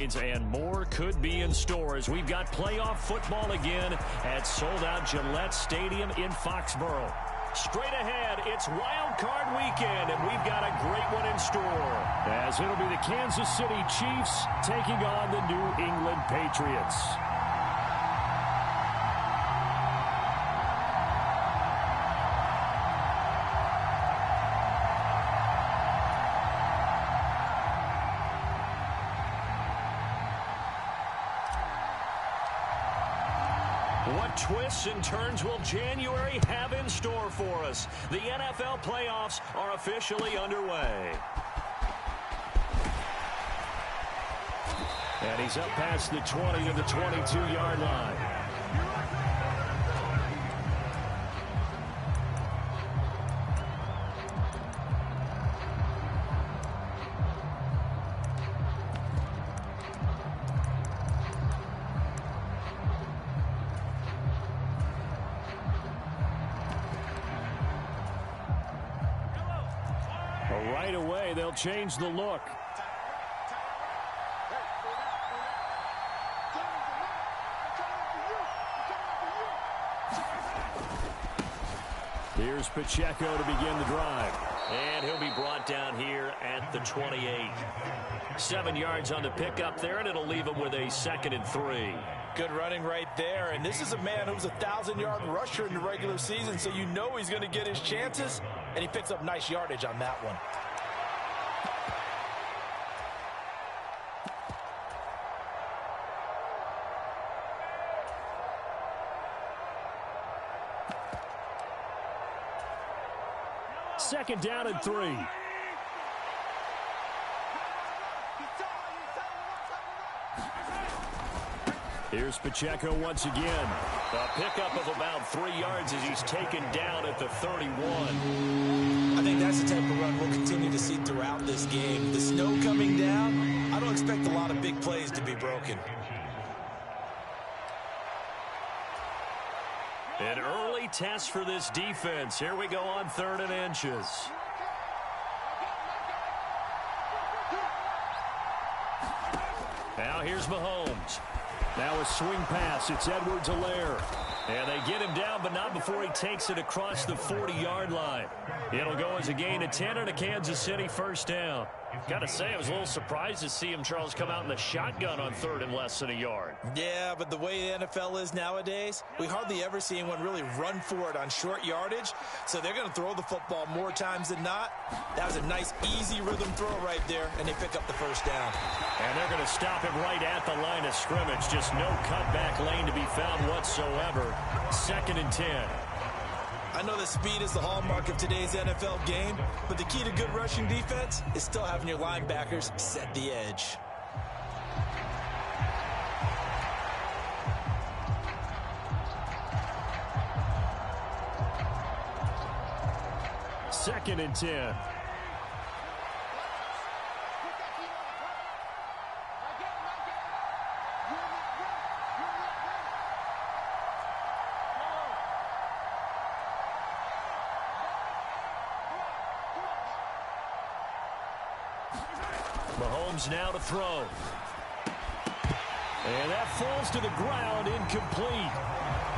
And more could be in store as we've got playoff football again at sold-out Gillette Stadium in Foxborough. Straight ahead, it's Wild Card Weekend, and we've got a great one in store, as it'll be the Kansas City Chiefs taking on the New England Patriots. What twists and turns will January have in store for us? The NFL playoffs are officially underway. And he's up past the 20 to the 22-yard line. Right away, they'll change the look. Here's Pacheco to begin the drive. And he'll be brought down here at the 28. 7 yards on the pickup there, and it'll leave him with a 2nd and 3. Good running right there, and this is a man who's a 1,000-yard rusher in the regular season, so you know he's going to get his chances, and he picks up nice yardage on that one. Second down and 3. Here's Pacheco once again. A pickup of about 3 yards as he's taken down at the 31. I think that's the type of run we'll continue to see throughout this game. The snow coming down, I don't expect a lot of big plays to be broken. An early test for this defense. Here we go on 3rd and inches. Now here's Mahomes. Now a swing pass. It's Edwards-Helaire. And they get him down, but not before he takes it across the 40-yard line. It'll go as a gain of 10 and a Kansas City first down. Got to say, I was a little surprised to see him, Charles, come out in the shotgun on 3rd and less than a yard. Yeah, but the way the NFL is nowadays, we hardly ever see anyone really run for it on short yardage. So they're going to throw the football more times than not. That was a nice, easy rhythm throw right there, and they pick up the first down. And they're going to stop him right at the line of scrimmage. Just no cutback lane to be found whatsoever. 2nd and 10. I know that speed is the hallmark of today's NFL game, but the key to good rushing defense is still having your linebackers set the edge. Second and 10. Mahomes now to throw. And that falls to the ground, incomplete.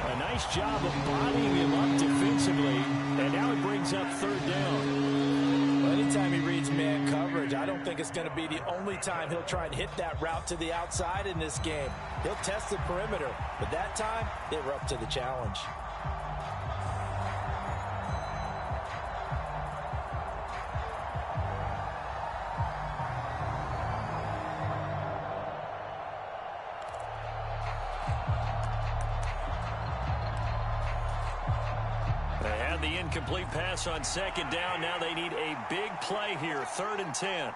A nice job of bodying him up defensively, and now it brings up 3rd down. Well, anytime he reads man coverage, I don't think it's going to be the only time he'll try and hit that route to the outside in this game. He'll test the perimeter, but that time, they were up to the challenge. The incomplete pass on 2nd down. Now they need a big play here. 3rd and 10.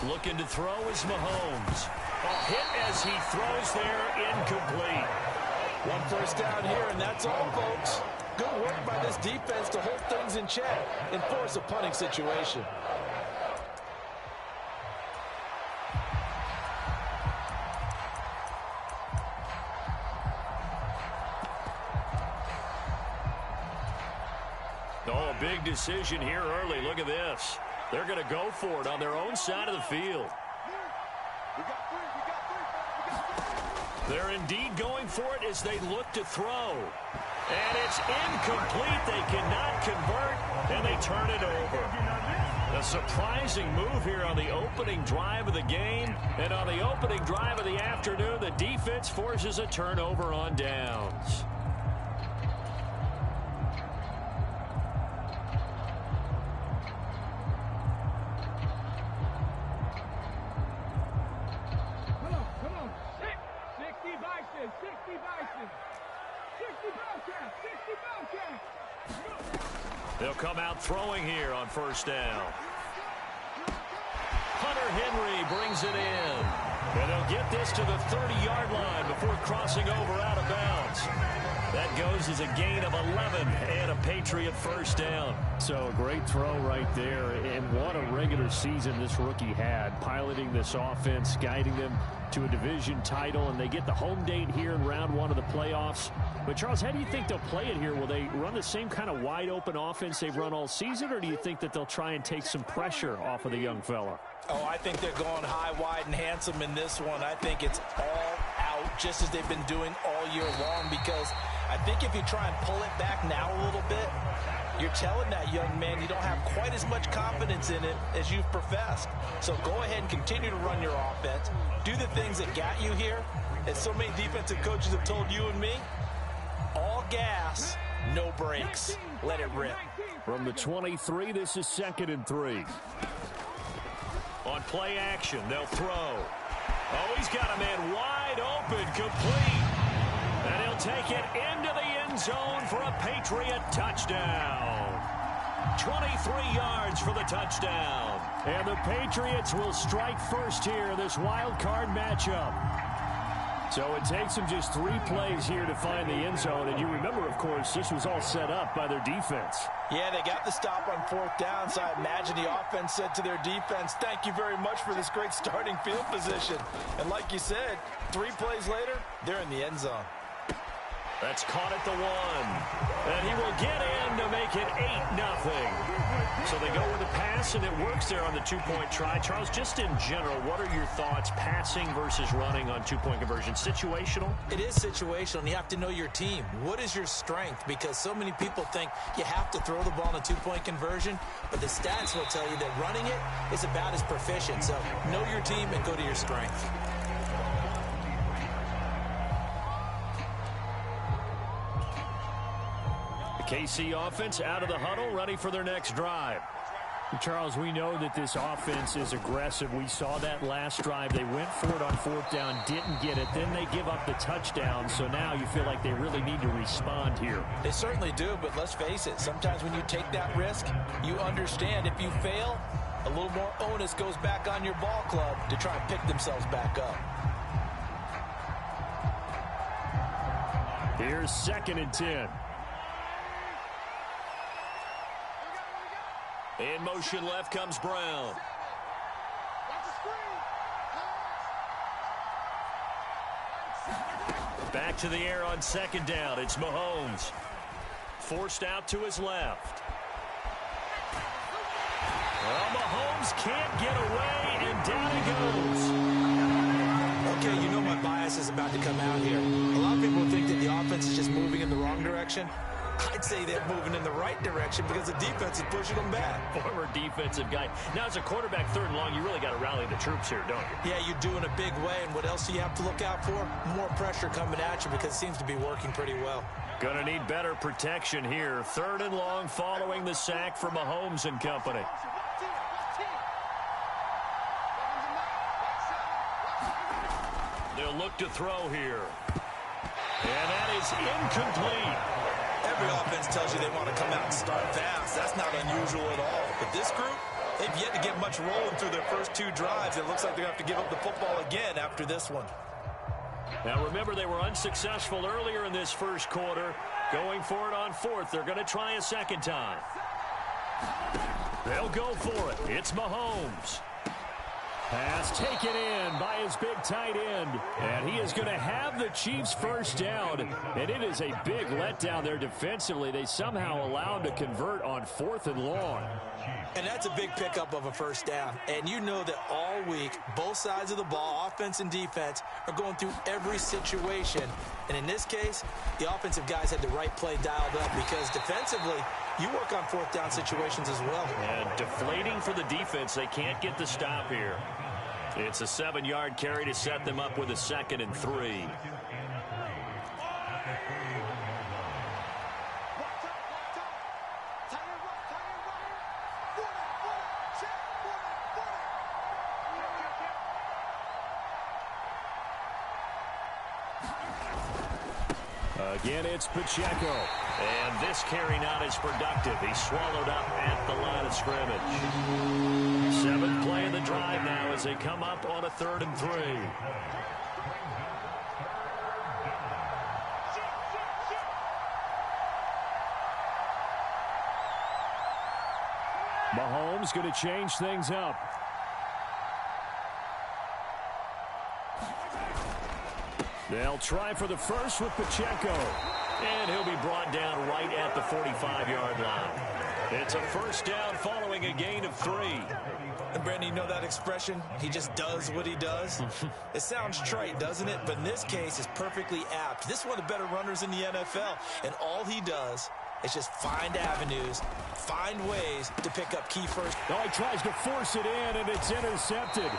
Looking to throw is Mahomes. A hit as he throws there, incomplete. 1 first down here, and that's all, folks. Good work by this defense to hold things in check and force a punting situation. Oh, a big decision here early. Look at this. They're going to go for it on their own side of the field. They're indeed going for it as they look to throw. And it's incomplete. They cannot convert, and they turn it over. A surprising move here on the opening drive of the game. And on the opening drive of the afternoon, the defense forces a turnover on downs. They'll come out throwing here on first down. Hunter Henry brings it in. And they'll get this to the 30-yard line before crossing over out of bounds. That goes as a gain of 11 and a Patriot first down. So a great throw right there. And what a regular season this rookie had, piloting this offense, guiding them to a division title, and they get the home date here in round one of the playoffs. But, Charles, how do you think they'll play it here? Will they run the same kind of wide-open offense they've run all season, or do you think that they'll try and take some pressure off of the young fella? Oh, I think they're going high, wide, and handsome in this one. I think it's all out, just as they've been doing all year long, because I think if you try and pull it back now a little bit, you're telling that young man you don't have quite as much confidence in it as you've professed. So go ahead and continue to run your offense. Do the things that got you here. As so many defensive coaches have told you and me, all gas, no brakes. Let it rip. From the 23, this is 2nd and 3. On play action, they'll throw. Oh, he's got a man wide open, complete. And he'll take it into the end zone for a Patriot touchdown. 23 yards for the touchdown. And the Patriots will strike first here in this wild card matchup. So it takes them just 3 plays here to find the end zone. And you remember, of course, this was all set up by their defense. Yeah, they got the stop on 4th down, so I imagine the offense said to their defense, thank you very much for this great starting field position. And like you said, 3 plays later, they're in the end zone. That's caught at the 1. And he will get in to make it 8-0. So they go with the pass, and it works there on the 2-point try. Charles, just in general, what are your thoughts, passing versus running on 2-point conversion? Situational? It is situational, and you have to know your team. What is your strength? Because so many people think you have to throw the ball in a 2-point conversion, but the stats will tell you that running it is about as proficient. So know your team and go to your strength. KC offense out of the huddle, ready for their next drive. Charles, we know that this offense is aggressive. We saw that last drive. They went for it on 4th down, didn't get it. Then they give up the touchdown. So now you feel like they really need to respond here. They certainly do, but let's face it. Sometimes when you take that risk, you understand if you fail, a little more onus goes back on your ball club to try and pick themselves back up. Here's 2nd and 10. In motion left comes Brown. Back to the air on 2nd down. It's Mahomes. Forced out to his left. Well, Mahomes can't get away, and down he goes. Okay, you know my bias is about to come out here. A lot of people think that the offense is just moving in the wrong direction. I'd say they're moving in the right direction because the defense is pushing them back. Former defensive guy. Now, as a quarterback, 3rd and long, you really got to rally the troops here, don't you? Yeah, you do in a big way. And what else do you have to look out for? More pressure coming at you because it seems to be working pretty well. Going to need better protection here. 3rd and long following the sack from Mahomes and company. They'll look to throw here. And that is incomplete. Every offense tells you they want to come out and start fast. That's not unusual at all. But this group, they've yet to get much rolling through their first 2 drives. It looks like they're going to have to give up the football again after this one. Now, remember, they were unsuccessful earlier in this first quarter. Going for it on 4th. They're going to try a 2nd time. They'll go for it. It's Mahomes. Pass taken in by his big tight end. And he is going to have the Chiefs first down. And it is a big letdown there defensively. They somehow allow him to convert on 4th and long. And that's a big pickup of a first down. And you know that all week, both sides of the ball, offense and defense, are going through every situation. And in this case, the offensive guys had the right play dialed up because defensively, you work on 4th down situations as well. And deflating for the defense. They can't get the stop here. It's a 7-yard carry to set them up with a 2nd and 3. Again, it's Pacheco. And this carry not as productive. He's swallowed up at the line of scrimmage. 7th play of the drive now as they come up on a 3rd and 3. Mahomes going to change things up. They'll try for the first with Pacheco. And he'll be brought down right at the 45-yard line. It's a first down following a gain of 3. And Brandon, you know that expression? He just does what he does. It sounds trite, doesn't it? But in this case, it's perfectly apt. This is one of the better runners in the NFL. And all he does is just find avenues, find ways to pick up key first. Oh, he tries to force it in, and it's intercepted.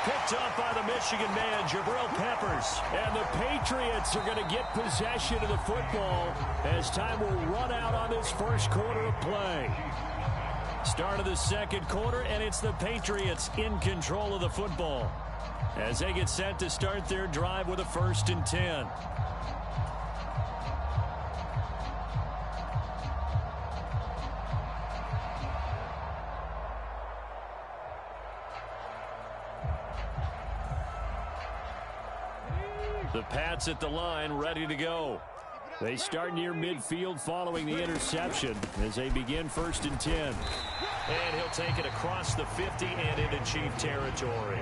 Picked up by the Michigan man, Jabril Peppers. And the Patriots are going to get possession of the football as time will run out on this first quarter of play. Start of the second quarter, and it's the Patriots in control of the football as they get set to start their drive with a 1st and 10. The Pats at the line, ready to go. They start near midfield following the interception as they begin 1st and 10. And he'll take it across the 50 and into Chief territory.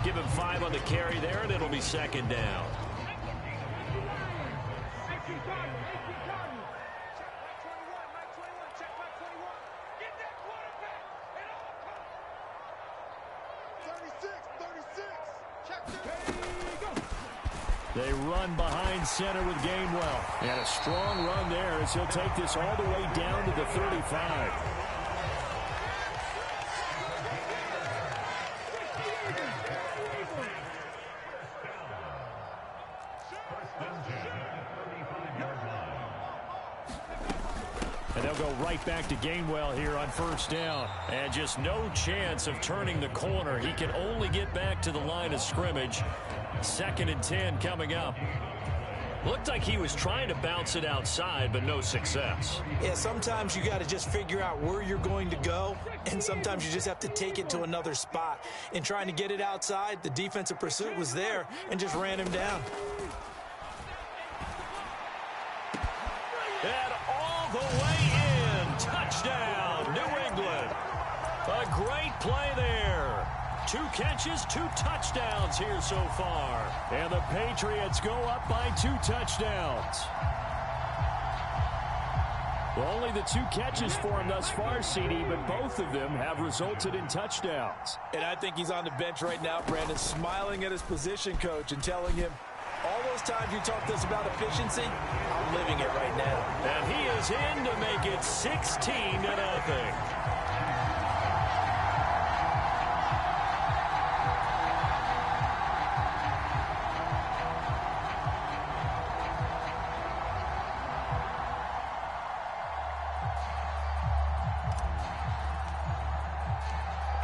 Give him 5 on the carry there, and it'll be 2nd down. They run behind center with Gainwell. And a strong run there as he'll take this all the way down to the 35. And they'll go right back to Gainwell here on 1st down. And just no chance of turning the corner. He can only get back to the line of scrimmage. 2nd and 10 coming up. Looked like he was trying to bounce it outside, but no success. Yeah, sometimes you got to just figure out where you're going to go, and sometimes you just have to take it to another spot. In trying to get it outside, the defensive pursuit was there and just ran him down. And all the way in. Touchdown, New England. A great play there. 2 catches, 2 touchdowns here so far. And the Patriots go up by 2 touchdowns. Well, only the 2 catches for him thus far, CD, but both of them have resulted in touchdowns. And I think he's on the bench right now, Brandon, smiling at his position coach and telling him, all those times you talked to us about efficiency, I'm living it right now. And he is in to make it 16-0.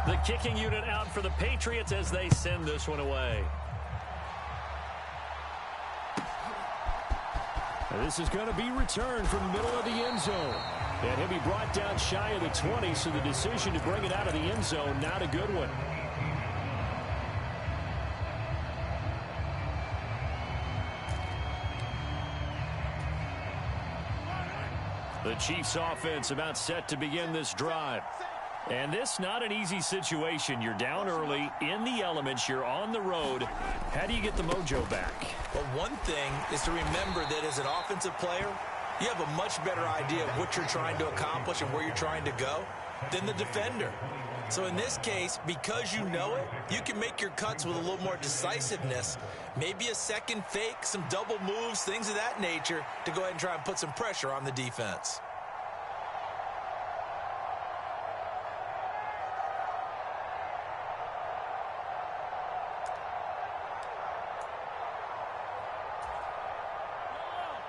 The kicking unit out for the Patriots as they send this one away. And this is going to be returned from the middle of the end zone. And he'll be brought down shy of the 20, so the decision to bring it out of the end zone, not a good one. The Chiefs offense about set to begin this drive. And this not an easy situation. You're down early, in the elements, you're on the road. How do you get the mojo back? Well, one thing is to remember that as an offensive player, you have a much better idea of what you're trying to accomplish and where you're trying to go than the defender. So in this case, because you know it, you can make your cuts with a little more decisiveness, maybe a second fake, some double moves, things of that nature, to go ahead and try and put some pressure on the defense.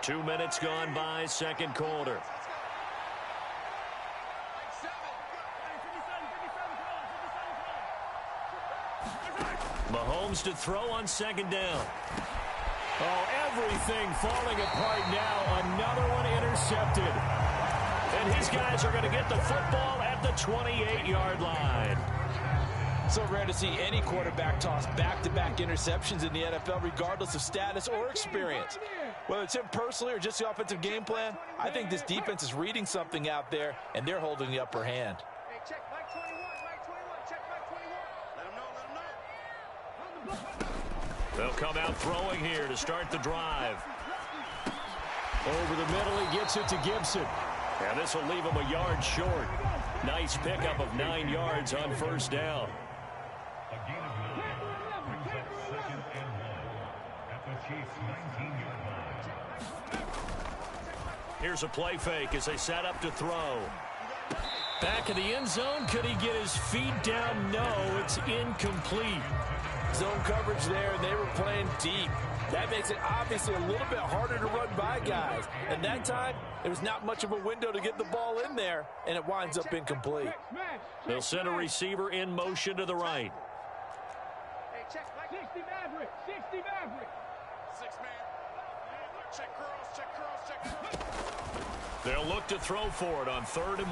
Two minutes gone by, second quarter. Mahomes to throw on second down. Oh, everything falling apart now. Another one intercepted. And his guys are going to get the football at the 28-yard line. So rare to see any quarterback toss back-to-back interceptions in the NFL, regardless of status or experience. Whether it's him personally or just the offensive game plan, I think this defense is reading something out there, and they're holding the upper hand. Hey, check Mike 21, Mike 21, check Mike 21. Let him know. They'll come out throwing here to start the drive. Over the middle, he gets it to Gibson. And this will leave him a yard short. Nice pickup of 9 yards on first down. A gain of 9 brings up 2nd and 1 at the Chiefs' 19-yard line. Here's a play fake as they set up to throw. Back in the end zone. Could he get his feet down? No, it's incomplete. Zone coverage there, and they were playing deep. That makes it obviously a little bit harder to run by guys. And that time, there was not much of a window to get the ball in there, and it winds up incomplete. They'll send a receiver in motion to the right. Hey, check Mike 60 Maverick, 60 Maverick. 6-man. Check curls, check curls. They'll look to throw for it on 3rd and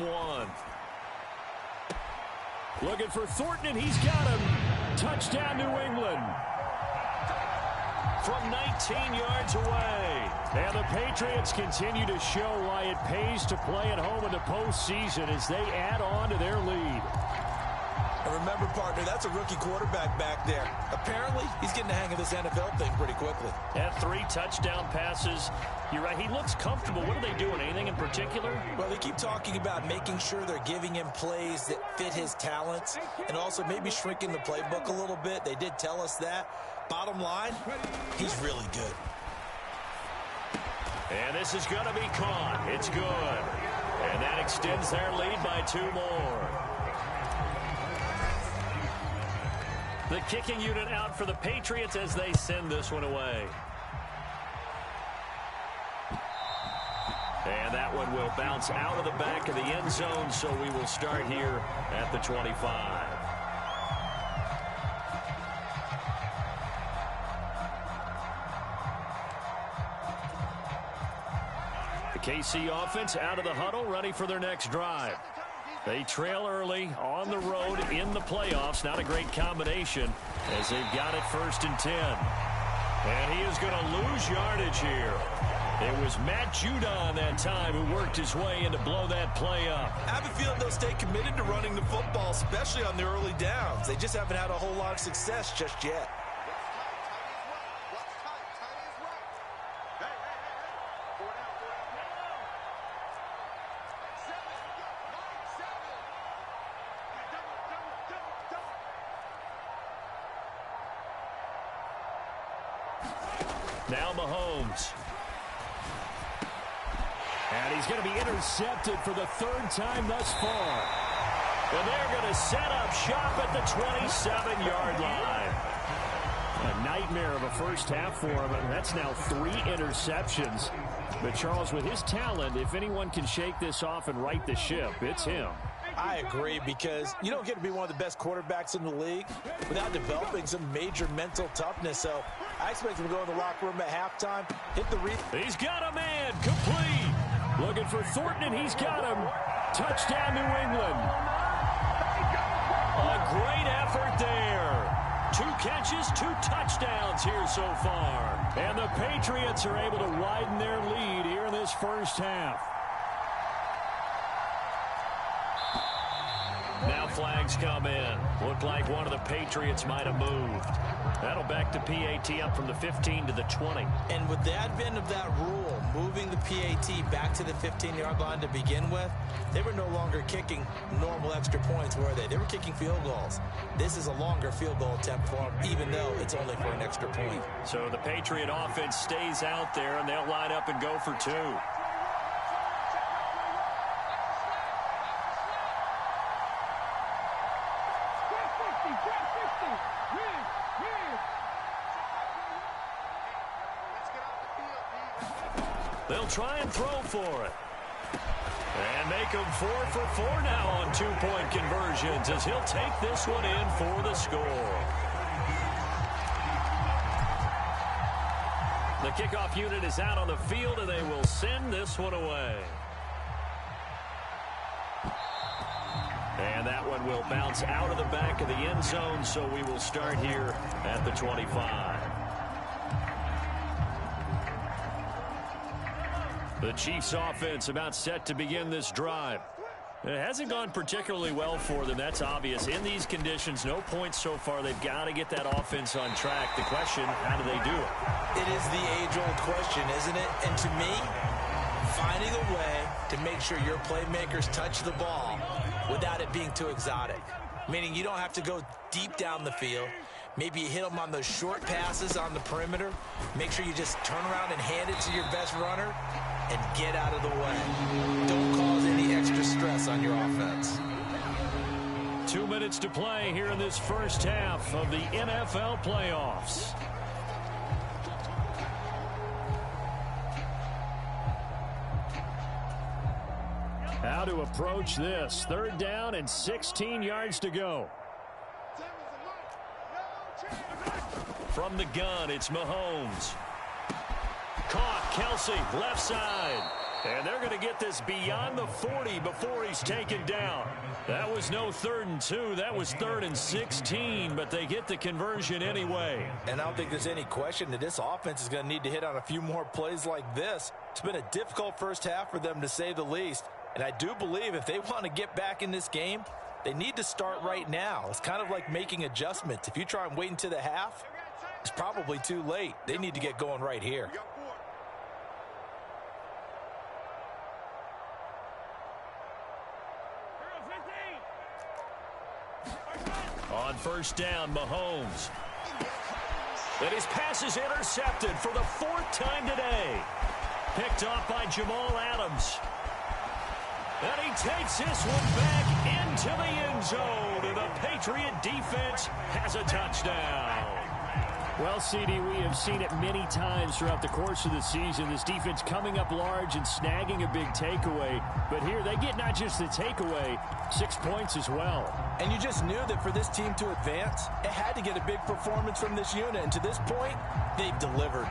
1. Looking for Thornton, and he's got him. Touchdown, New England. From 19 yards away. And the Patriots continue to show why it pays to play at home in the postseason as they add on to their lead. And remember, partner, that's a rookie quarterback back there. Apparently, he's getting the hang of this NFL thing pretty quickly. Had 3 touchdown passes. You're right, he looks comfortable. What are they doing? Anything in particular? Well, they keep talking about making sure they're giving him plays that fit his talents and also maybe shrinking the playbook a little bit. They did tell us that. Bottom line, he's really good. And this is going to be caught. It's good. And that extends their lead by 2 more. The kicking unit out for the Patriots as they send this one away. And that one will bounce out of the back of the end zone, so we will start here at the 25. The KC offense out of the huddle, ready for their next drive. They trail early on the road in the playoffs. Not a great combination as they've got it 1st and 10. And he is going to lose yardage here. It was Matt Judon that time who worked his way in to blow that play up. I have a feeling they'll stay committed to running the football, especially on the early downs. They just haven't had a whole lot of success just yet. Now Mahomes. And he's going to be intercepted for the 3rd time thus far. And they're going to set up shop at the 27-yard line. A nightmare of a first half for him, and that's now 3 interceptions. But Charles, with his talent, if anyone can shake this off and right the ship, it's him. I agree, because you don't get to be one of the best quarterbacks in the league without developing some major mental toughness. So I expect him to go in the locker room at halftime, hit the He's got a man, complete. Looking for Thornton, and he's got him. Touchdown, New England. A great effort there. 2 catches, 2 touchdowns here so far. And the Patriots are able to widen their lead here in this first half. Now flags come in. Looked like one of the Patriots might have moved. That'll back the PAT up from the 15 to the 20. And with the advent of that rule, moving the PAT back to the 15-yard line to begin with, they were no longer kicking normal extra points, were they? They were kicking field goals. This is a longer field goal attempt for them, even though it's only for an extra point. So the Patriot offense stays out there, and they'll line up and go for 2. They'll try and throw for it. And make them 4 for 4 now on 2-point conversions as he'll take this one in for the score. The kickoff unit is out on the field, and they will send this one away. And that one will bounce out of the back of the end zone, so we will start here at the 25. The Chiefs offense about set to begin this drive. It hasn't gone particularly well for them. That's obvious. In these conditions, no points so far. They've got to get that offense on track. The question, how do they do it? It is the age-old question, isn't it? And to me, finding a way to make sure your playmakers touch the ball without it being too exotic. Meaning you don't have to go deep down the field. Maybe you hit them on those short passes on the perimeter. Make sure you just turn around and hand it to your best runner and get out of the way. Don't cause any extra stress on your offense. 2 minutes to play here in this first half of the NFL playoffs. How to approach this. 3rd down and 16 yards to go. From the gun, it's Mahomes. Caught, Kelsey, left side. And they're going to get this beyond the 40 before he's taken down. That was no 3rd and 2. That was 3rd and 16, but they get the conversion anyway. And I don't think there's any question that this offense is going to need to hit on a few more plays like this. It's been a difficult first half for them, to say the least. And I do believe if they want to get back in this game, they need to start right now. It's kind of like making adjustments. If you try and wait until the half, it's probably too late. They need to get going right here. On 1st down, Mahomes. And his pass is intercepted for the 4th time today. Picked off by Jamal Adams. And he takes this one back into the end zone. And the Patriot defense has a touchdown. Well, CD, we have seen it many times throughout the course of the season. This defense coming up large and snagging a big takeaway. But here they get not just the takeaway, 6 points as well. And you just knew that for this team to advance, it had to get a big performance from this unit. And to this point, they've delivered.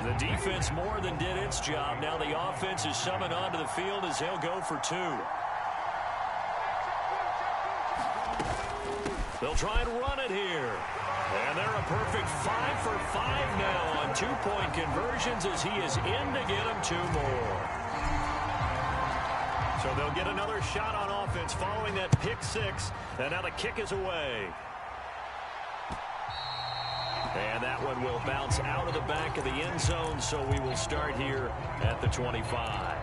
The defense more than did its job. Now the offense is summoned onto the field as they'll go for 2. They'll try and run it here. And they're a perfect 5 for 5 now on 2-point conversions as he is in to get them 2 more. So they'll get another shot on offense following that pick 6. And now the kick is away. And that one will bounce out of the back of the end zone, so we will start here at the 25.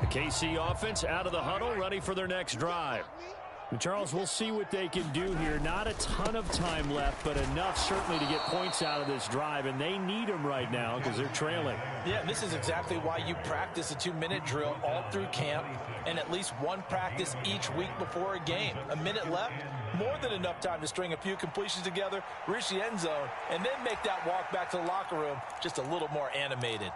The KC offense out of the huddle, ready for their next drive. And Charles, we'll see what they can do here. Not a ton of time left, but enough certainly to get points out of this drive, and they need them right now because they're trailing. Yeah, this is exactly why you practice a 2-minute drill all through camp and at least one practice each week before a game. A minute left, more than enough time to string a few completions together, reach the end zone, and then make that walk back to the locker room just a little more animated.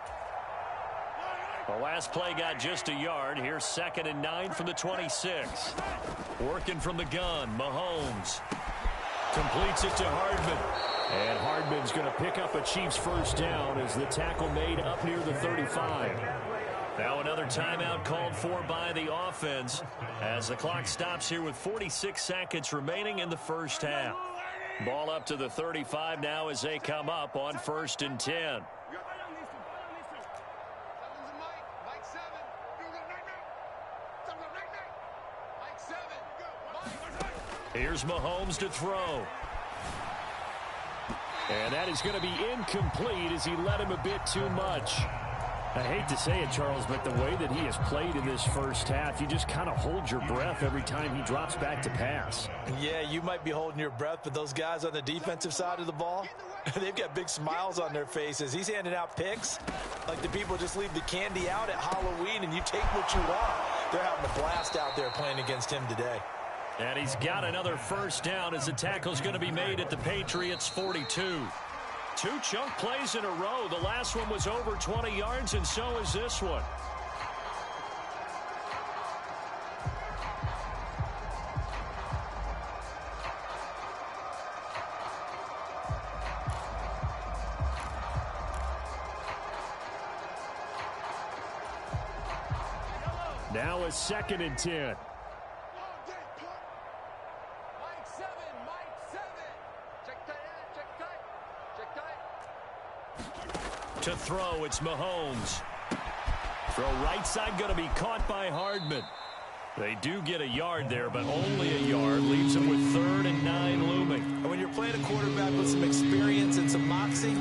The last play got just a yard. Here's 2nd and 9 from the 26. Working from the gun, Mahomes. Completes it to Hardman. And Hardman's going to pick up a Chiefs first down as the tackle made up near the 35. Now another timeout called for by the offense as the clock stops here with 46 seconds remaining in the first half. Ball up to the 35 now as they come up on 1st and 10. Here's Mahomes to throw. And that is going to be incomplete as he led him a bit too much. I hate to say it, Charles, but the way that he has played in this first half, you just kind of hold your breath every time he drops back to pass. Yeah, you might be holding your breath, but those guys on the defensive side of the ball, they've got big smiles on their faces. He's handing out picks like the people just leave the candy out at Halloween and you take what you want. They're having a blast out there playing against him today. And he's got another first down as the tackle's going to be made at the Patriots 42. 2 chunk plays in a row. The last one was over 20 yards, and so is this one. Now a 2nd and 10. To throw, it's Mahomes. Throw right side going to be caught by Hardman. They do get a yard there, but only a yard. Leaves them with 3rd and 9 looming. And when you're playing a quarterback with some experience and some moxie,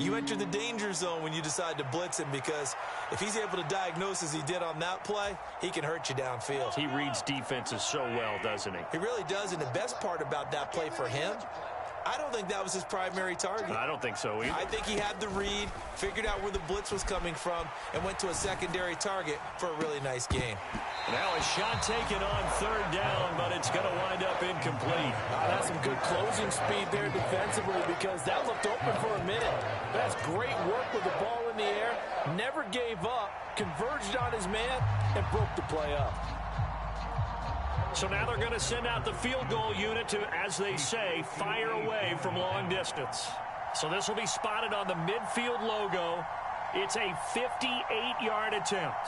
you enter the danger zone when you decide to blitz him, because if he's able to diagnose as he did on that play, he can hurt you downfield. He reads defenses so well, doesn't he? He really does, and the best part about that play for him, I don't think that was his primary target. I don't think so either. I think he had the read, figured out where the blitz was coming from, and went to a secondary target for a really nice game. Now a shot taken on 3rd down, but it's going to wind up incomplete. That's some good closing speed there defensively, because that looked open for a minute. That's great work with the ball in the air. Never gave up, converged on his man, and broke the play up. So now they're going to send out the field goal unit to, as they say, fire away from long distance. So this will be spotted on the midfield logo. It's a 58-yard attempt.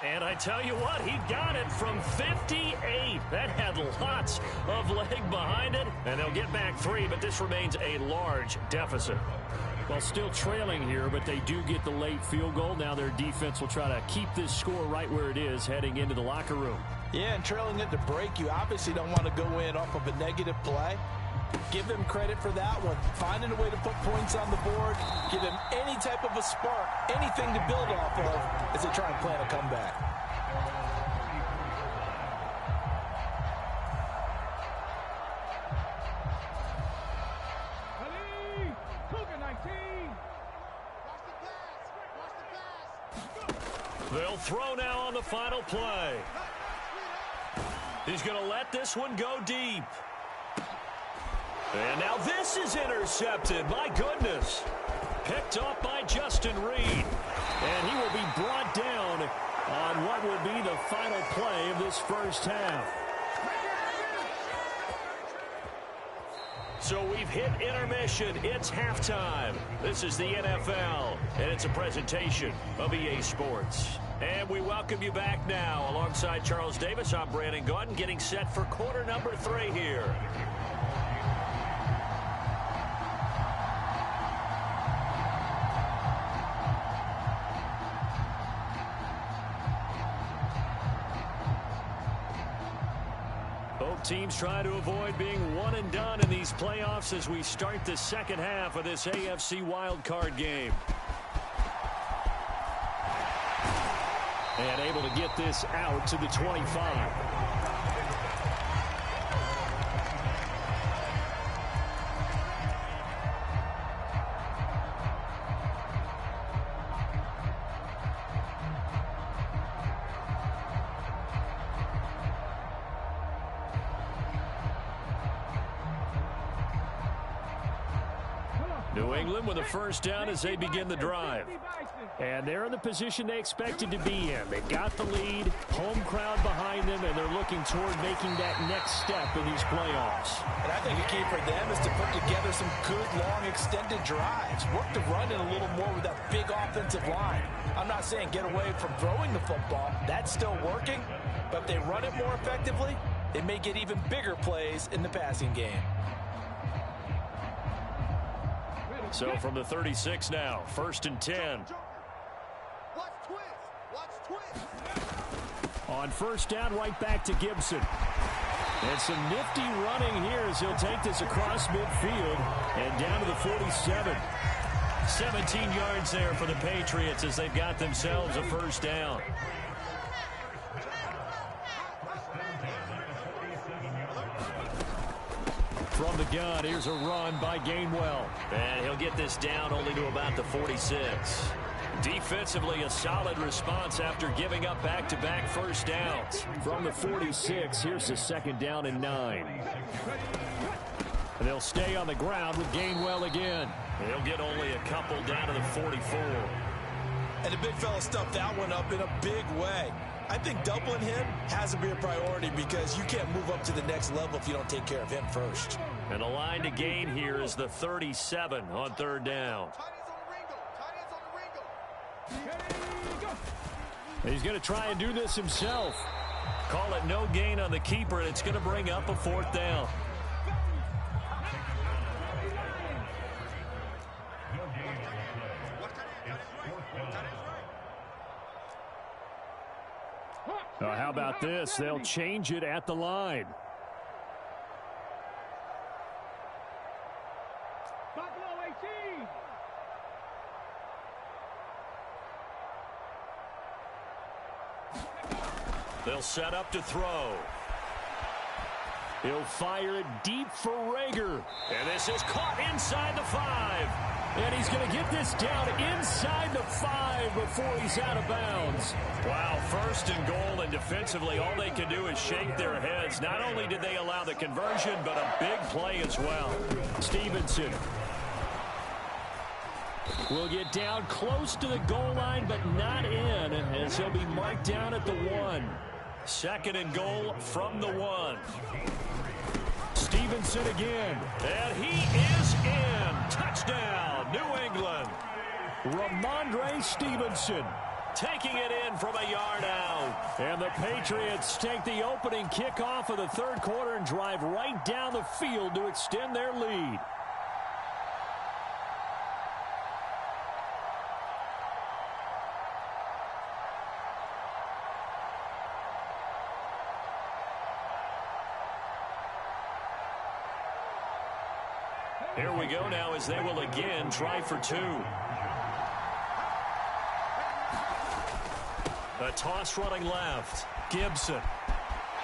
And I tell you what, he got it from 58. That had lots of leg behind it. And they'll get back 3, but this remains a large deficit. Well, still trailing here, but they do get the late field goal. Now their defense will try to keep this score right where it is heading into the locker room. Yeah, and trailing it to break, you obviously don't want to go in off of a negative play. Give them credit for that one. Finding a way to put points on the board, give them any type of a spark, anything to build off of as they try and plan a comeback. They'll throw now on the final play. He's going to let this one go deep. And now this is intercepted. My goodness. Picked off by Justin Reed. And he will be brought down on what will be the final play of this first half. So we've hit intermission. It's halftime. This is the NFL, and it's a presentation of EA Sports. And we welcome you back now. Alongside Charles Davis, I'm Brandon Gaudin, getting set for quarter number 3 here. Both teams try to avoid being one and done in these playoffs as we start the second half of this AFC wildcard game. And able to get this out to the 25. New England with a first down as they begin the drive. And they're in the position they expected to be in. They've got the lead, home crowd behind them, and they're looking toward making that next step in these playoffs. And I think a key for them is to put together some good, long, extended drives. Work the run in a little more with that big offensive line. I'm not saying get away from throwing the football. That's still working. But if they run it more effectively, they may get even bigger plays in the passing game. So from the 36 now, 1st and 10. On first down, right back to Gibson. And some nifty running here as he'll take this across midfield and down to the 47. 17 yards there for the Patriots as they've got themselves a first down. From the gun, here's a run by Gainwell. And he'll get this down only to about the 46. Defensively, a solid response after giving up back-to-back first downs. From the 46, here's the 2nd down and 9. And they'll stay on the ground with Gainwell again. He'll get only a couple down to the 44. And the big fella stuffed that one up in a big way. I think doubling him has to be a priority because you can't move up to the next level if you don't take care of him first. And the line to gain here is the 37 on 3rd down. He's going to try and do this himself. Call it no gain on the keeper, and it's going to bring up a 4th down. How about this? They'll change it at the line. They'll set up to throw. He'll fire it deep for Rager. And this is caught inside the 5. And he's going to get this down inside the 5 before he's out of bounds. Wow, 1st and goal, and defensively all they can do is shake their heads. Not only did they allow the conversion, but a big play as well. Stevenson will get down close to the goal line, but not in, as he'll be marked down at the 1. 2nd and goal from the 1. Stevenson again. And he is in. Touchdown, New England. Ramondre Stevenson taking it in from a yard out. And the Patriots take the opening kickoff of the 3rd quarter and drive right down the field to extend their lead. Here we go now as they will again try for 2. A toss running left. Gibson.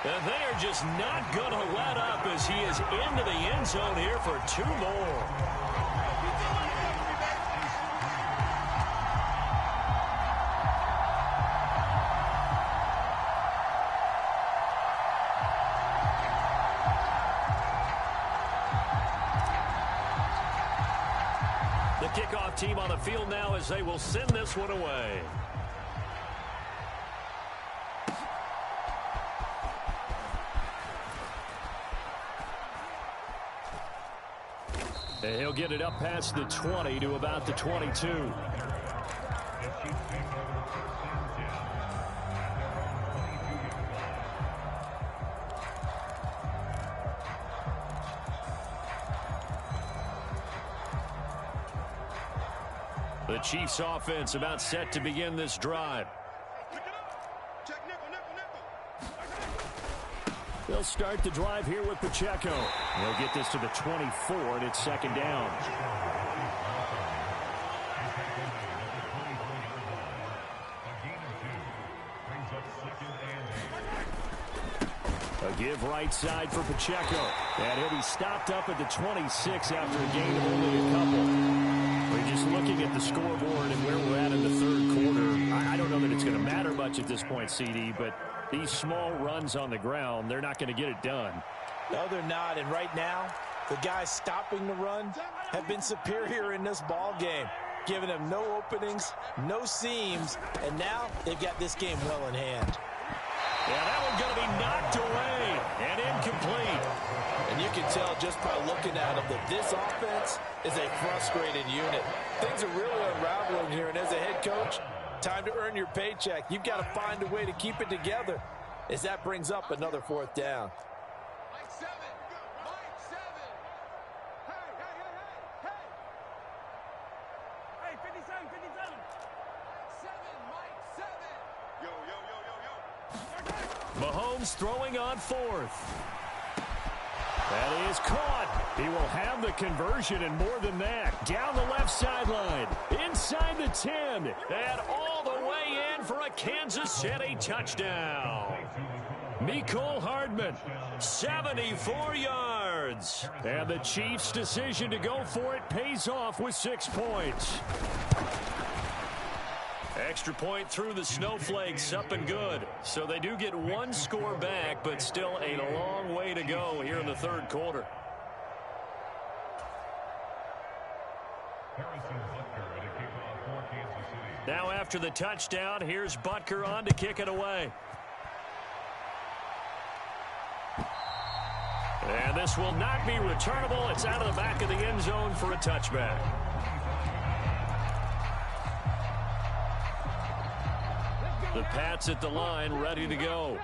And they are just not going to let up as he is into the end zone here for 2 more. The kickoff team on the field now as they will send this one away. He'll get it up past the 20 to about the 22. The Chiefs offense about set to begin this drive. They'll start the drive here with Pacheco. They'll get this to the 24, and it's 2nd down. A give right side for Pacheco. And he'll be stopped up at the 26 after a gain of only a couple. We're just looking at the scoreboard and where we're at in the 3rd quarter. I don't know that it's going to matter much at this point, CD, but these small runs on the ground, they're not going to get it done. No, they're not. And right now, The guys stopping the run have been superior in this ball game, giving them no openings, no seams, and now they've got this game well in hand. Yeah, that one's going to be knocked away and incomplete. And you can tell just by looking at them that this offense is a frustrated unit. Things are really unraveling here, and as a head coach, time to earn your paycheck. You've got to find a way to keep it together as that brings up another 4th down. Mike 7. Mike 7. Hey, hey, hey, hey, hey. Hey, 57, 57. Mike 7, Mike 7. Yo, yo, yo, yo, yo. Mahomes throwing on 4th. That is caught. He will have the conversion and more than that. Down the left sideline, inside the 10, and all the way in for a Kansas City touchdown. Mecole Hardman, 74 yards. And the Chiefs' decision to go for it pays off with 6 points. Extra point through the snowflakes, up and good. So they do get 1 score back, but still a long way to go here in the 3rd quarter. Harrison Butker to kick off for Kansas City. Now after the touchdown, here's Butker on to kick it away. And this will not be returnable. It's out of the back of the end zone for a touchback. The Pats at the line, ready to go.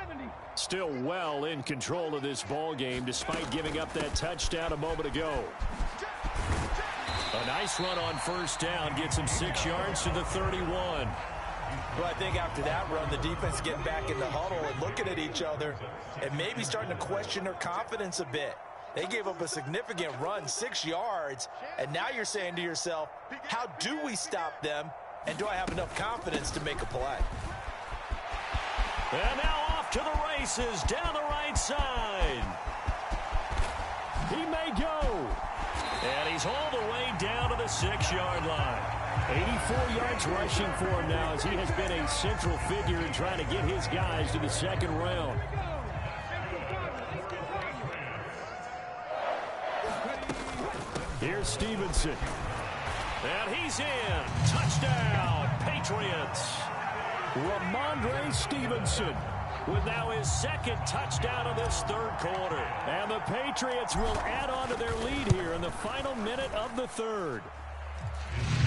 Still well in control of this ball game, despite giving up that touchdown a moment ago. A nice run on 1st down, gets him 6 yards to the 31. Well, I think after that run, the defense getting back in the huddle and looking at each other and maybe starting to question their confidence a bit. They gave up a significant run, 6 yards, and now you're saying to yourself, how do we stop them, and do I have enough confidence to make a play? And now off to the races, down the right side. He may go. And he's all the way down to the 6-yard line. 84 yards rushing for him now as he has been a central figure in trying to get his guys to the 2nd round. Here's Stevenson. And he's in. Touchdown, Patriots. Ramondre Stevenson with now his 2nd touchdown of this 3rd quarter. And the Patriots will add on to their lead here in the final minute of the 3rd.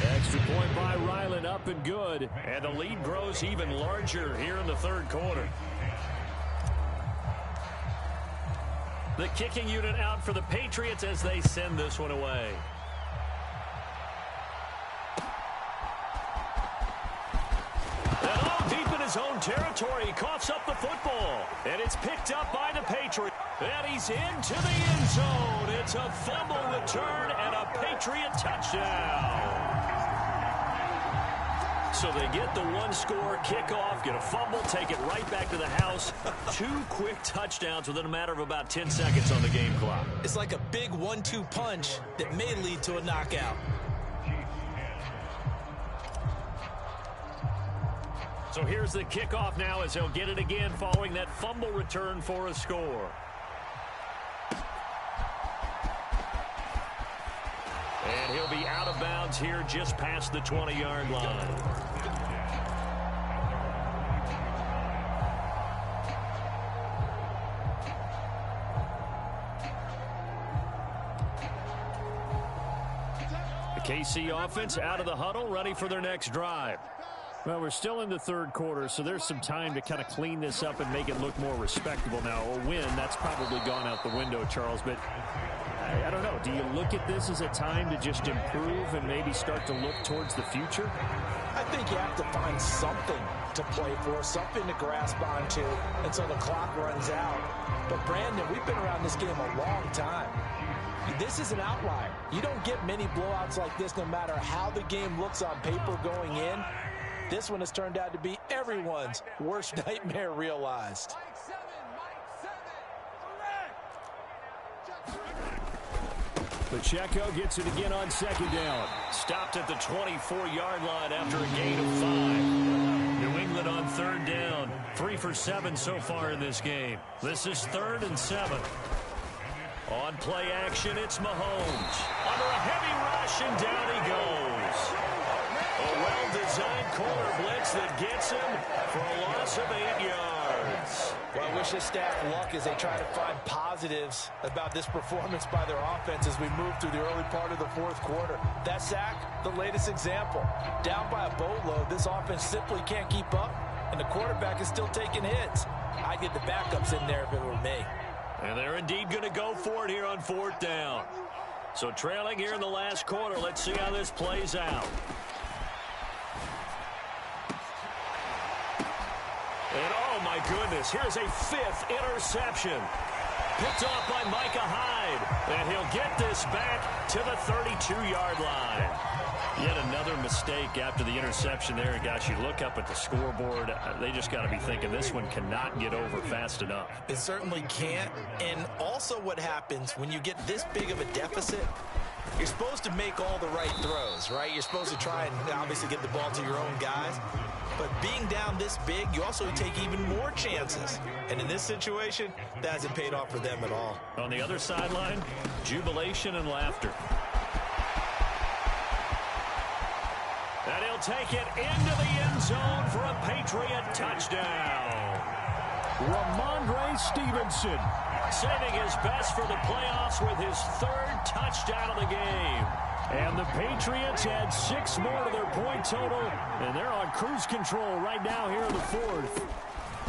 Extra point by Ryland, up and good. And the lead grows even larger here in the 3rd quarter. The kicking unit out for the Patriots as they send this one away. His own territory, coughs up the football, and it's picked up by the Patriots. And he's into the end zone. It's a fumble return and a Patriot touchdown. So they get the 1-score kickoff, get a fumble, take it right back to the house. 2 quick touchdowns within a matter of about 10 seconds on the game clock. It's like a big 1-2 punch that may lead to a knockout. So here's the kickoff now as he'll get it again following that fumble return for a score. And he'll be out of bounds here just past the 20-yard line. The KC offense out of the huddle, ready for their next drive. Well, we're still in the 3rd quarter, so there's some time to kind of clean this up and make it look more respectable now. A win, that's probably gone out the window, Charles, but I don't know. Do you look at this as a time to just improve and maybe start to look towards the future? I think you have to find something to play for, something to grasp onto until the clock runs out. But, Brandon, we've been around this game a long time. This is an outlier. You don't get many blowouts like this no matter how the game looks on paper going in. This one has turned out to be everyone's worst nightmare realized. Pacheco gets it again on 2nd down. Stopped at the 24-yard line after a gain of 5. New England on 3rd down. 3 for 7 so far in this game. This is 3rd and 7. On play action, it's Mahomes. Under a heavy rush, and down he goes. A well-designed corner blitz that gets him for a loss of 8 yards. Well, I wish this staff luck as they try to find positives about this performance by their offense as we move through the early part of the fourth quarter. That sack, the latest example. Down by a boatload, this offense simply can't keep up, and the quarterback is still taking hits. I'd get the backups in there if it were me. And they're indeed going to go for it here on 4th down. So trailing here in the last quarter. Let's see how this plays out. And oh my goodness, here's a 5th interception. Picked off by Micah Hyde. And he'll get this back to the 32-yard line. Yet another mistake after the interception there. And guys, you look up at the scoreboard, they just got to be thinking this one cannot get over fast enough. It certainly can't. And also what happens when you get this big of a deficit, you're supposed to make all the right throws, right? You're supposed to try and obviously get the ball to your own guys. But being down this big, you also take even more chances. And in this situation, that hasn't paid off for them at all. On the other sideline, jubilation and laughter. And he'll take it into the end zone for a Patriot touchdown. Ramondre Stevenson Saving his best for the playoffs with his 3rd touchdown of the game. And the Patriots add 6 more to their point total, and they're on cruise control right now here in the 4th.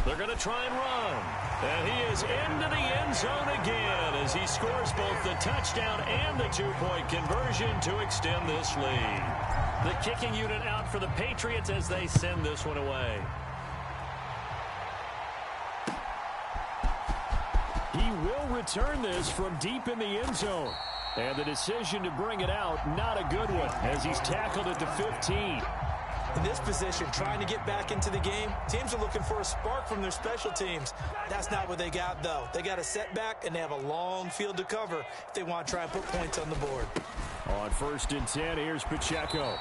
They're going to try and run. And he is into the end zone again as he scores both the touchdown and the 2-point conversion to extend this lead. The kicking unit out for the Patriots as they send this one away. He will return this from deep in the end zone. And the decision to bring it out, not a good one, as he's tackled at the 15. In this position, trying to get back into the game, teams are looking for a spark from their special teams. That's not what they got, though. They got a setback, and they have a long field to cover if they want to try and put points on the board. On 1st and 10, here's Pacheco.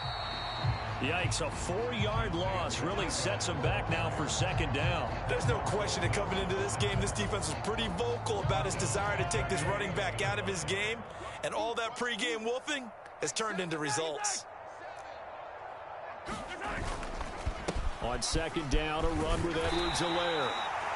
Yikes, a 4-yard loss really sets him back now for 2nd down. There's no question that coming into this game, this defense was pretty vocal about his desire to take this running back out of his game. And all that pregame wolfing has turned into results. On 2nd down, a run with Edwards-Helaire.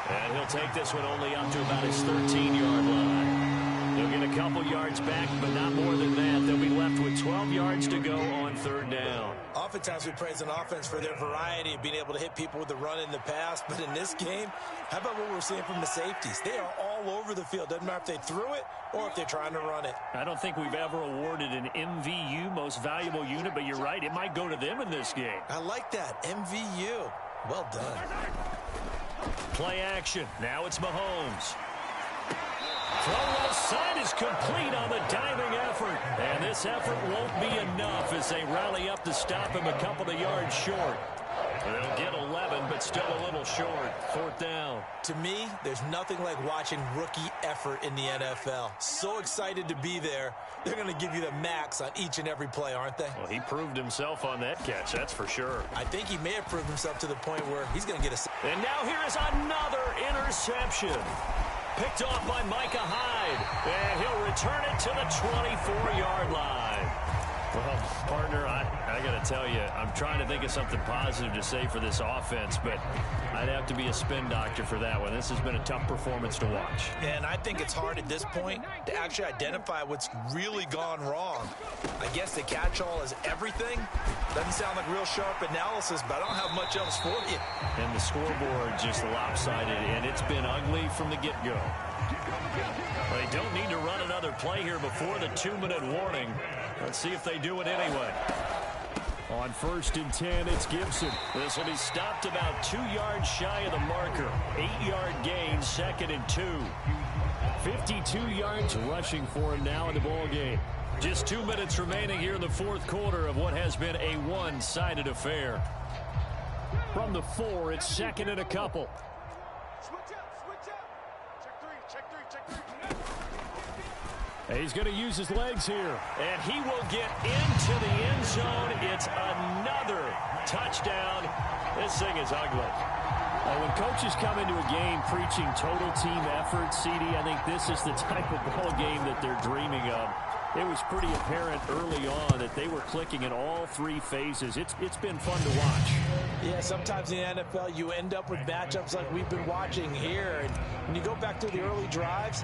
And he'll take this one only up to about his 13-yard line. They'll get a couple yards back, but not more than that. They'll be left with 12 yards to go on 3rd down. Oftentimes we praise an offense for their variety of being able to hit people with the run in the pass. But in this game, how about what we're seeing from the safeties? They are all over the field. Doesn't matter if they threw it or if they're trying to run it. I don't think we've ever awarded an MVU, most valuable unit, but you're right. It might go to them in this game. I like that. MVU. Well done. Play action. Now it's Mahomes. Throw left side is complete on the diving effort. And this effort won't be enough as they rally up to stop him a couple of yards short. They'll get 11, but still a little short. 4th down. To me, there's nothing like watching rookie effort in the NFL. So excited to be there. They're going to give you the max on each and every play, aren't they? Well, he proved himself on that catch, that's for sure. I think he may have proved himself to the point where he's going to get a... And now here is another interception. Picked off by Micah Hyde. And he'll return it to the 24-yard line. Well, partner, I got to tell you, I'm trying to think of something positive to say for this offense, but I'd have to be a spin doctor for that one. This has been a tough performance to watch. And I think it's hard at this point to actually identify what's really gone wrong. I guess the catch-all is everything. Doesn't sound like real sharp analysis, but I don't have much else for you. And the scoreboard just lopsided, and it's been ugly from the get-go. They don't need to run another play here before the 2-minute warning. Let's see if they do it anyway. On 1st and 10, it's Gibson. This will be stopped about 2 yards shy of the marker. 8-yard gain, 2nd and 2. 52 yards rushing for him now in the ball game. Just 2 minutes remaining here in the 4th quarter of what has been a one-sided affair. From the 4, it's 2nd and a couple. He's going to use his legs here. And he will get into the end zone. It's another touchdown. This thing is ugly. Well, when coaches come into a game preaching total team effort, CD, I think this is the type of ball game that they're dreaming of. It was pretty apparent early on that they were clicking in all three phases. It's been fun to watch. Yeah, sometimes in the NFL you end up with matchups like we've been watching here. And when you go back to the early drives,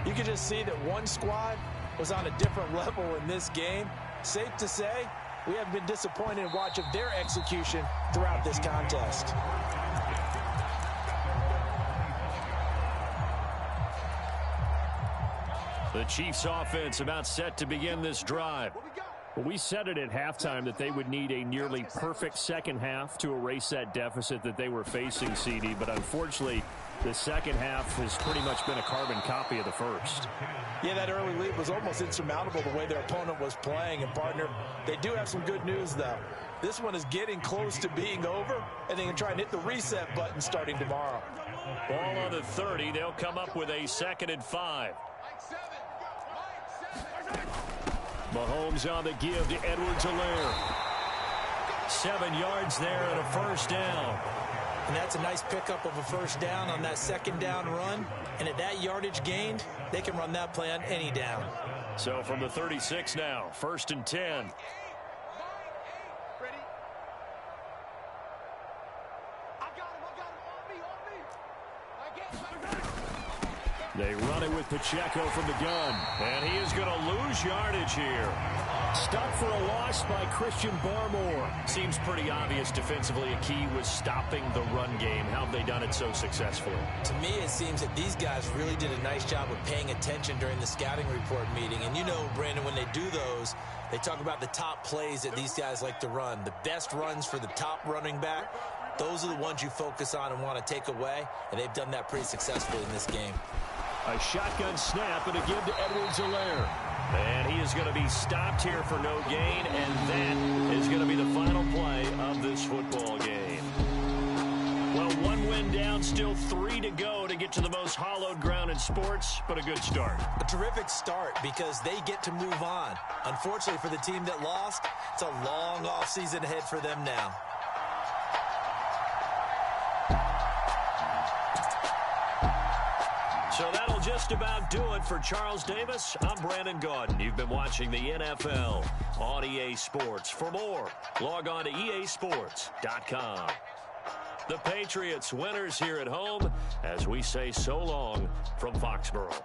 you can just see that one squad was on a different level in this game. Safe to say, we have been disappointed in watching their execution throughout this contest. The Chiefs offense about set to begin this drive. Well, we said it at halftime that they would need a nearly perfect second half to erase that deficit that they were facing, CD. But unfortunately, the second half has pretty much been a carbon copy of the first. Yeah, that early lead was almost insurmountable the way their opponent was playing. And, partner, they do have some good news, though. This one is getting close to being over, and they can try and hit the reset button starting tomorrow. Ball on the 30. They'll come up with a 2nd and 5. Mahomes on the give to Edwards-Helaire. 7 yards there and a first down. And that's a nice pickup of a first down on that second down run. And at that yardage gained, they can run that play on any down. So from the 36 now, 1st and 10. They run it with Pacheco from the gun. And he is going to lose yardage here. Stopped for a loss by Christian Barmore. Seems pretty obvious defensively a key was stopping the run game. How have they done it so successfully? To me, it seems that these guys really did a nice job of paying attention during the scouting report meeting. And you know, Brandon, when they do those, they talk about the top plays that these guys like to run. The best runs for the top running back. Those are the ones you focus on and want to take away. And they've done that pretty successfully in this game. A shotgun snap and a give to Edwards-Helaire. And he is going to be stopped here for no gain, and that is going to be the final play of this football game. Well, 1 win down, still 3 to go to get to the most hallowed ground in sports, but a good start. A terrific start because they get to move on. Unfortunately for the team that lost, it's a long offseason ahead for them now. So that'll just about do it for Charles Davis. I'm Brandon Gaudin. You've been watching the NFL on EA Sports. For more, log on to easports.com. The Patriots winners here at home as we say so long from Foxborough.